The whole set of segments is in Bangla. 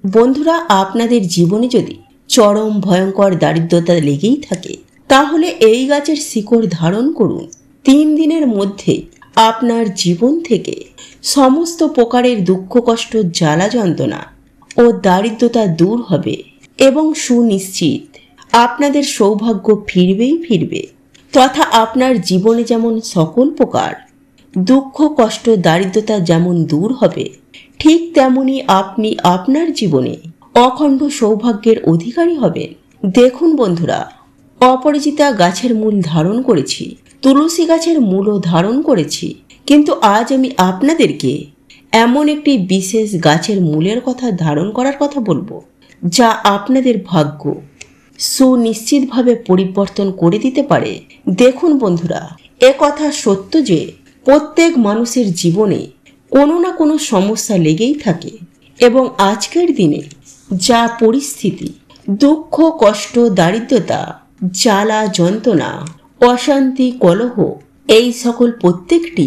বন্ধুরা, আপনাদের জীবনে যদি চরম ভয়ঙ্কর দারিদ্রতা লেগেই থাকে, তাহলে এই গাছের শিকড় ধারণ করুন। 3 দিনের মধ্যে আপনার জীবন থেকে সমস্ত প্রকারের দুঃখ, কষ্ট, জ্বালা যন্ত্রণা ও দারিদ্রতা দূর হবে এবং সুনিশ্চিত আপনাদের সৌভাগ্য ফিরবেই ফিরবে, তথা আপনার জীবনে যেমন সকল প্রকার দুঃখ, কষ্ট, দারিদ্রতা যেমন দূর হবে, ঠিক তেমনি আপনি আপনার জীবনে অখণ্ড সৌভাগ্যের অধিকারী হবেন। দেখুন বন্ধুরা, অপরিচিতা গাছের মূল ধারণ করেছি, তুলসী গাছের মূলও ধারণ করেছি, কিন্তু আজ আমি আপনাদেরকে এমন একটি বিশেষ গাছের মূলের কথা ধারণ করার কথা বলবো, যা আপনাদের ভাগ্য সুনিশ্চিতভাবে পরিবর্তন করে দিতে পারে। দেখুন বন্ধুরা, এ কথা সত্য যে প্রত্যেক মানুষের জীবনে কোনো না কোনো সমস্যা লেগেই থাকে এবং আজকের দিনে যা পরিস্থিতি, দুঃখ, কষ্ট, দারিদ্রতা, জ্বালা যন্ত্রণা, অশান্তি, কলহ, এই সকল প্রত্যেকটি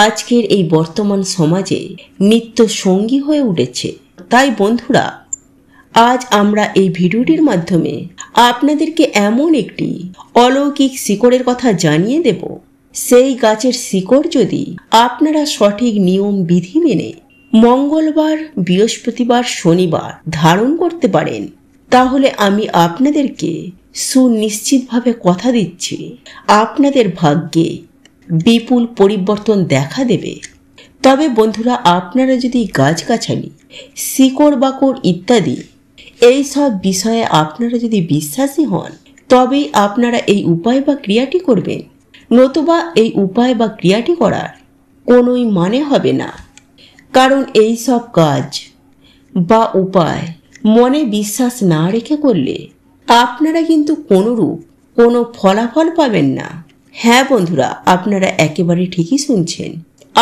আজকের এই বর্তমান সমাজে নিত্য সঙ্গী হয়ে উঠেছে। তাই বন্ধুরা, আজ আমরা এই ভিডিওটির মাধ্যমে আপনাদেরকে এমন একটি অলৌকিক শিকড়ের কথা জানিয়ে দেব, সেই গাছের শিকড় যদি আপনারা সঠিক নিয়ম বিধি মেনে মঙ্গলবার, বৃহস্পতিবার, শনিবার ধারণ করতে পারেন, তাহলে আমি আপনাদেরকে সুনিশ্চিতভাবে কথা দিচ্ছি, আপনাদের ভাগ্যে বিপুল পরিবর্তন দেখা দেবে। তবে বন্ধুরা, আপনারা যদি গাছগাছালি, শিকড় বাকড় ইত্যাদি এই সব বিষয়ে আপনারা যদি বিশ্বাসী হন, তবেই আপনারা এই উপায় বা ক্রিয়াটি করবেন, নতুবা এই উপায় বা ক্রিয়াটি করার কোনোই মানে হবে না। কারণ এই সব কাজ বা উপায় মনে বিশ্বাস না রেখে করলে আপনারা কিন্তু কোনোরূপ কোনো ফলাফল পাবেন না। হ্যাঁ বন্ধুরা, আপনারা একেবারে ঠিকই শুনছেন।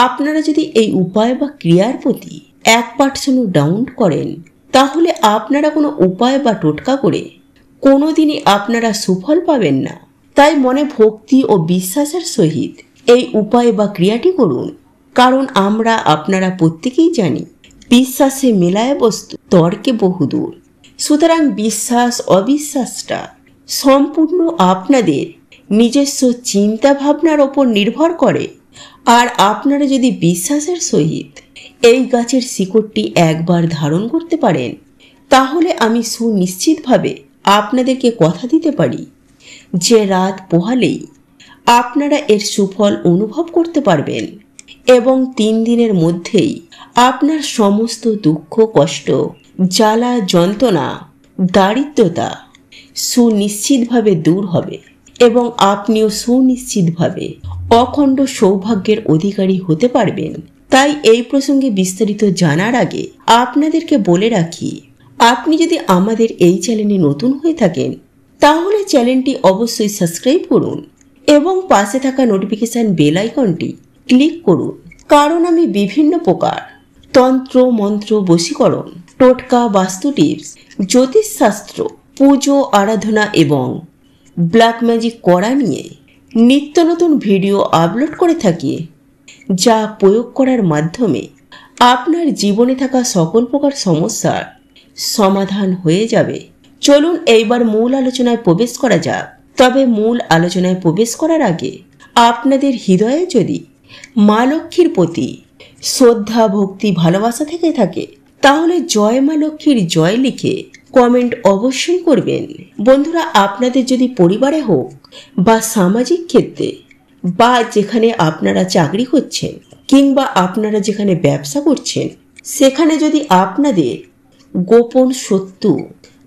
আপনারা যদি এই উপায় বা ক্রিয়ার প্রতি 1% ডাউন করেন, তাহলে আপনারা কোনো উপায় বা টোটকা করে কোনোদিনই আপনারা সুফল পাবেন না। তাই মনে ভক্তি ও বিশ্বাসের সহিত এই উপায় বা ক্রিয়াটি করুন। কারণ আমরা আপনারা প্রত্যেকেই জানি, বিশ্বাসে মেলায় বস্তু তর্কে বহুদূর। সুতরাং বিশ্বাস অবিশ্বাসটা সম্পূর্ণ আপনাদের নিজস্ব চিন্তা ভাবনার ওপর নির্ভর করে। আর আপনারা যদি বিশ্বাসের সহিত এই গাছের শিকড়টি একবার ধারণ করতে পারেন, তাহলে আমি সুনিশ্চিতভাবে আপনাদেরকে কথা দিতে পারি যে রাত পোহালেই আপনারা এর সুফল অনুভব করতে পারবেন এবং 3 দিনের মধ্যেই আপনার সমস্ত দুঃখ, কষ্ট, জ্বালা যন্ত্রণা, দারিদ্রতা সুনিশ্চিতভাবে দূর হবে এবং আপনিও সুনিশ্চিতভাবে অখণ্ড সৌভাগ্যের অধিকারী হতে পারবেন। তাই এই প্রসঙ্গে বিস্তারিত জানার আগে আপনাদেরকে বলে রাখি, আপনি যদি আমাদের এই চ্যানেলে নতুন হয়ে থাকেন, তাহলে চ্যানেলটি অবশ্যই সাবস্ক্রাইব করুন এবং পাশে থাকা নোটিফিকেশন বেল আইকনটি ক্লিক করুন। কারণ আমি বিভিন্ন প্রকার তন্ত্র, মন্ত্র, বশীকরণ, টোটকা, বাস্তু টিপস, জ্যোতিষশাস্ত্র, পুজো, আরাধনা এবং ব্ল্যাক ম্যাজিক করা নিয়ে নিত্য নতুন ভিডিও আপলোড করে থাকি, যা প্রয়োগ করার মাধ্যমে আপনার জীবনে থাকা সকল প্রকার সমস্যার সমাধান হয়ে যাবে। চলুন এইবার মূল আলোচনায় প্রবেশ করা যাক। তবে মূল আলোচনায় প্রবেশ করার আগে আপনাদের হৃদয়ে যদি মা লক্ষ্মীর প্রতি শ্রদ্ধা, ভক্তি, ভালোবাসা থেকে থাকে, তাহলে জয় মা লক্ষ্মীর জয় লিখে কমেন্ট অবশ্যই করবেন। বন্ধুরা, আপনাদের যদি পরিবারে হোক বা সামাজিক ক্ষেত্রে বা যেখানে আপনারা চাকরি করছেন কিংবা আপনারা যেখানে ব্যবসা করছেন, সেখানে যদি আপনাদের গোপন শত্রু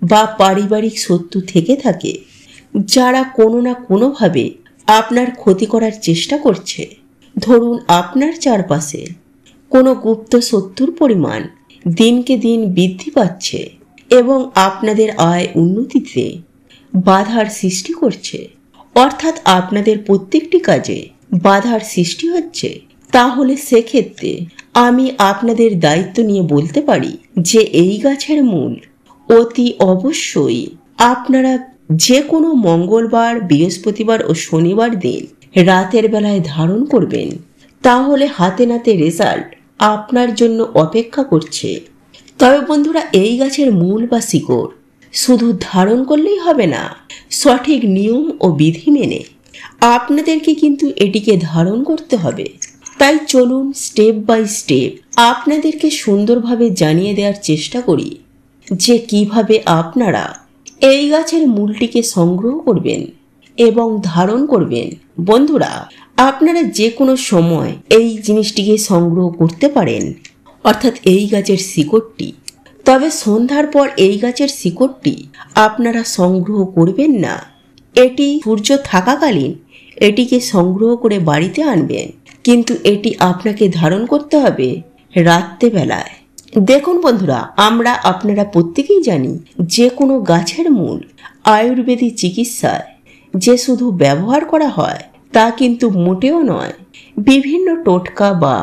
বা পারিবারিক শত্রু থেকে থাকে, যারা কোনো না কোনোভাবে আপনার ক্ষতি করার চেষ্টা করছে, ধরুন আপনার চারপাশে কোনো গুপ্ত শত্রুর পরিমাণ দিনকে দিন বৃদ্ধি পাচ্ছে এবং আপনাদের আয় উন্নতিতে বাধার সৃষ্টি করছে, অর্থাৎ আপনাদের প্রত্যেকটি কাজে বাধার সৃষ্টি হচ্ছে, তাহলে সেক্ষেত্রে আমি আপনাদের দায়িত্ব নিয়ে বলতে পারি যে এই গাছের মূল অতি অবশ্যই আপনারা যে কোনো মঙ্গলবার, বৃহস্পতিবার ও শনিবার দিন রাতের বেলায় ধারণ করবেন। তাহলে হাতে নাতে রেজাল্ট আপনার জন্য অপেক্ষা করছে। তবে বন্ধুরা, এই গাছের মূল বা শিকড় শুধু ধারণ করলেই হবে না, সঠিক নিয়ম ও বিধি মেনে আপনাদেরকে কিন্তু এটিকে ধারণ করতে হবে। তাই চলুন স্টেপ বাই স্টেপ আপনাদেরকে সুন্দরভাবে জানিয়ে দেওয়ার চেষ্টা করি যে কিভাবে আপনারা এই গাছের মূলটিকে সংগ্রহ করবেন এবং ধারণ করবেন। বন্ধুরা, আপনারা যে কোনো সময় এই জিনিসটিকে সংগ্রহ করতে পারেন, অর্থাৎ এই গাছের শিকড়টি। তবে সন্ধ্যার পর এই গাছের শিকড়টি আপনারা সংগ্রহ করবেন না। এটি সূর্য থাকাকালীন এটিকে সংগ্রহ করে বাড়িতে আনবেন, কিন্তু এটি আপনাকে ধারণ করতে হবে রাত্রেবেলায়। দেখুন বন্ধুরা, আপনারা প্রত্যেকেই জানি যে কোনো গাছের মূল আয়ুর্বেদিক চিকিৎসায় যে শুধু ব্যবহার করা হয় তা কিন্তু মোটেও নয়। বিভিন্ন টোটকা বা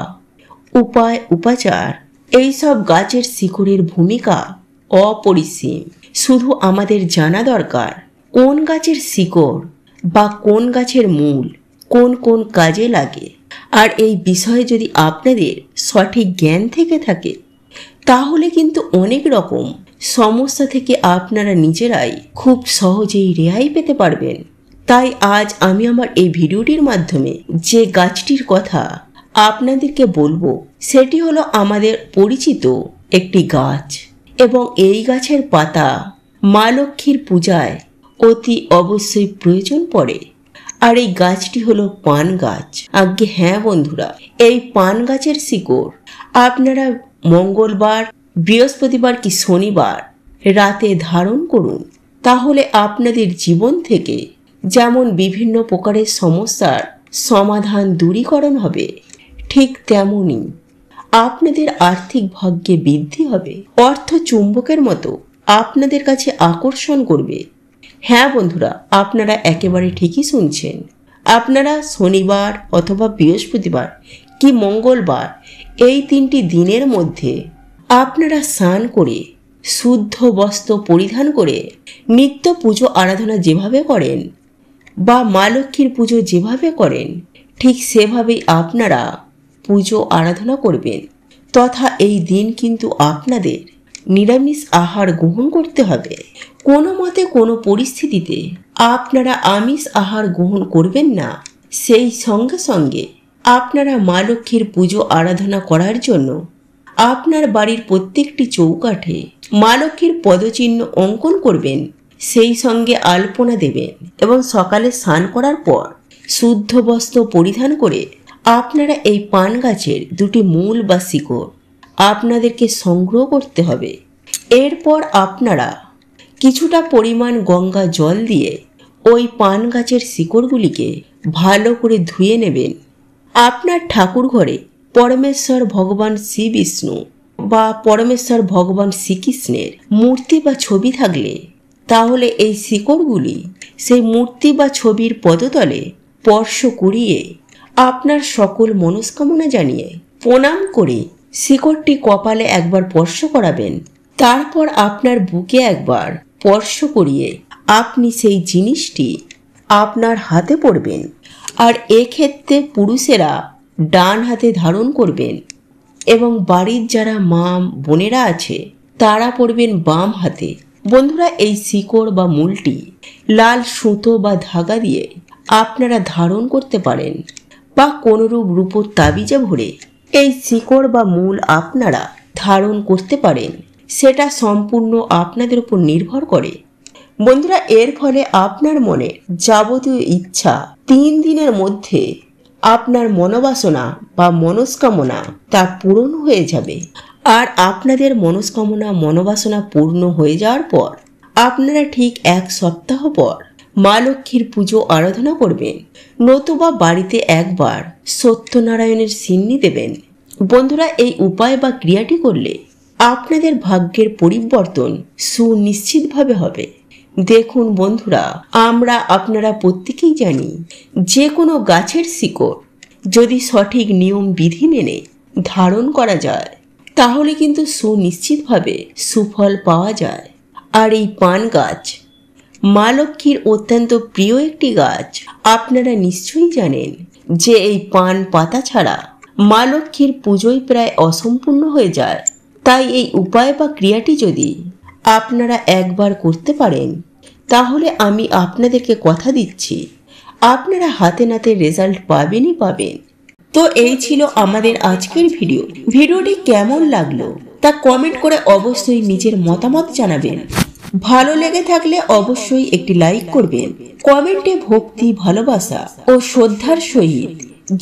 উপাচার এইসব গাছের শিকড়ের ভূমিকা অপরিসীম। শুধু আমাদের জানা দরকার কোন গাছের শিকড় বা কোন গাছের মূল কোন কোন কাজে লাগে। আর এই বিষয়ে যদি আপনাদের সঠিক জ্ঞান থেকে থাকে তাহলে কিন্তু অনেক রকম সমস্যা থেকে আপনারা নিজেরাই খুব সহজেই রেহাই পেতে পারবেন। তাই আজ আমি আমার এই ভিডিওটির মাধ্যমে যে গাছটির কথা আপনাদেরকে বলবো সেটি হলো আমাদের পরিচিত একটি গাছ, এবং এই গাছের পাতা মা লক্ষ্মীর পূজায় অতি অবশ্যই প্রয়োজন পড়ে। আর এই গাছটি হলো পান গাছ। আজ্ঞে হ্যাঁ বন্ধুরা, এই পান গাছের শিকড় আপনারা মঙ্গলবার, বৃহস্পতিবার কি শনিবার রাতে ধারণ করুন। তাহলে আপনাদের জীবন থেকে যেমন বিভিন্ন প্রকারের সমস্যার সমাধান দূরীকরণ হবে, ঠিক তেমনই আপনাদের আর্থিক ভাগ্যে বৃদ্ধি হবে। অর্থ চুম্বকের মতো আপনাদের কাছে আকর্ষণ করবে। হ্যাঁ বন্ধুরা, আপনারা একেবারে ঠিকই শুনছেন। আপনারা শনিবার অথবা বৃহস্পতিবার কি মঙ্গলবার এই 3টি দিনের মধ্যে আপনারা স্নান করে শুদ্ধ বস্ত্র পরিধান করে নিত্য পুজো আরাধনা যেভাবে করেন বা মা লক্ষ্মীর পুজো যেভাবে করেন ঠিক সেভাবেই আপনারা পুজো আরাধনা করবেন। তথা এই দিন কিন্তু আপনাদের নিরামিষ আহার গ্রহণ করতে হবে। কোনো মতে কোনো পরিস্থিতিতে আপনারা আমিষ আহার গ্রহণ করবেন না। সেই সঙ্গে সঙ্গে আপনারা মা লক্ষ্মীর পুজো আরাধনা করার জন্য আপনার বাড়ির প্রত্যেকটি চৌকাঠে মা লক্ষ্মীর পদচিহ্ন অঙ্কন করবেন, সেই সঙ্গে আলপনা দেবেন এবং সকালে স্নান করার পর শুদ্ধ বস্ত্র পরিধান করে আপনারা এই পান গাছের 2টি মূল বা শিকড় আপনাদেরকে সংগ্রহ করতে হবে। এরপর আপনারা কিছুটা পরিমাণ গঙ্গা জল দিয়ে ওই পান গাছের শিকড়গুলিকে ভালো করে ধুয়ে নেবেন। আপনার ঠাকুর ঘরে পরমেশ্বর ভগবান শ্রী বিষ্ণু বা পরমেশ্বর ভগবান শ্রীকৃষ্ণের মূর্তি বা ছবি থাকলে তাহলে এই শিকড়গুলি সেই মূর্তি বা ছবির পদতলে স্পর্শ করিয়ে আপনার সকল মনস্কামনা জানিয়ে প্রণাম করে শিকড়টি কপালে একবার স্পর্শ করাবেন। তারপর আপনার বুকে একবার স্পর্শ করিয়ে আপনি সেই জিনিসটি আপনার হাতে পড়বেন। আর এক্ষেত্রে পুরুষেরা ডান হাতে ধারণ করবেন এবং বাড়ির যারা মা বোনেরা আছে তারা পড়বেন বাম হাতে। বন্ধুরা, এই শিকড় বা মূলটি লাল সুতো বা ধাগা দিয়ে আপনারা ধারণ করতে পারেন বা কোনোরূপ রূপোর তাবিজে ভরে এই শিকড় বা মূল আপনারা ধারণ করতে পারেন। সেটা সম্পূর্ণ আপনাদের উপর নির্ভর করে। বন্ধুরা, এর ফলে আপনার মনে যাবতীয় ইচ্ছা 3 দিনের মধ্যে আপনার মনোবাসনা বা মনস্কামনা তা পূরণ হয়ে যাবে। আর আপনাদের মনোবাসনা পূর্ণ হয়ে যাওয়ার পর আপনারা ঠিক 1 সপ্তাহ পর মা লক্ষ্মীর পুজো আরাধনা করবেন, নতুবা বাড়িতে একবার সত্যনারায়ণের সিন্নি দেবেন। বন্ধুরা, এই উপায় বা ক্রিয়াটি করলে আপনাদের ভাগ্যের পরিবর্তন সুনিশ্চিতভাবে হবে। দেখুন বন্ধুরা, আপনারা প্রত্যেকেই জানি যে কোনো গাছের শিকড় যদি সঠিক নিয়ম বিধি মেনে ধারণ করা যায় তাহলে কিন্তু সুনিশ্চিতভাবে সুফল পাওয়া যায়। আর এই পান গাছ মা লক্ষ্মীর অত্যন্ত প্রিয় একটি গাছ। আপনারা নিশ্চয়ই জানেন যে এই পান পাতা ছাড়া মা লক্ষ্মীর পুজোই প্রায় অসম্পূর্ণ হয়ে যায়। তাই এই উপায় বা ক্রিয়াটি যদি আপনারা একবার করতে পারেন, তাহলে আমি আপনাদেরকে কথা দিচ্ছি আপনারা হাতে নাতে রেজাল্ট পাবেনই পাবেন। তো এই ছিল আমাদের আজকের ভিডিওটি কেমন লাগলো তা কমেন্ট করে অবশ্যই নিজের মতামত জানাবেন। ভালো লেগে থাকলে অবশ্যই একটি লাইক করবেন। কমেন্টে ভক্তি, ভালোবাসা ও শ্রদ্ধার সহিত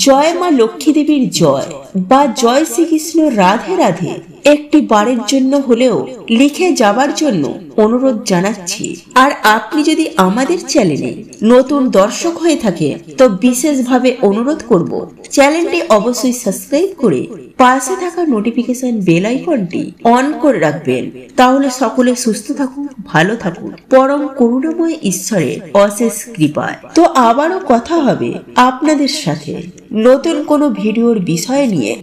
জয় মা লক্ষ্মী দেবীর জয় বা জয় শ্রীকৃষ্ণ রাধে রাধে একটি বারের জন্য হলেও লিখে যাবার জন্য অনুরোধ জানাচ্ছি। আর আপনি যদি আমাদের চ্যানেলে নতুন দর্শক হয়ে থাকেন তো বিশেষভাবে অনুরোধ করব চ্যানেলটি অবশ্যই সাবস্ক্রাইব করে পাশে থাকা নোটিফিকেশন বেল আইকনটি অন করে রাখবেন। তাহলে সকলে সুস্থ থাকুন, ভালো থাকুন পরম করুণাময় ঈশ্বরের অশেষ কৃপায়। তো আবারও কথা হবে আপনাদের সাথে নতুন কোনো ভিডিওর বিষয় নিয়ে।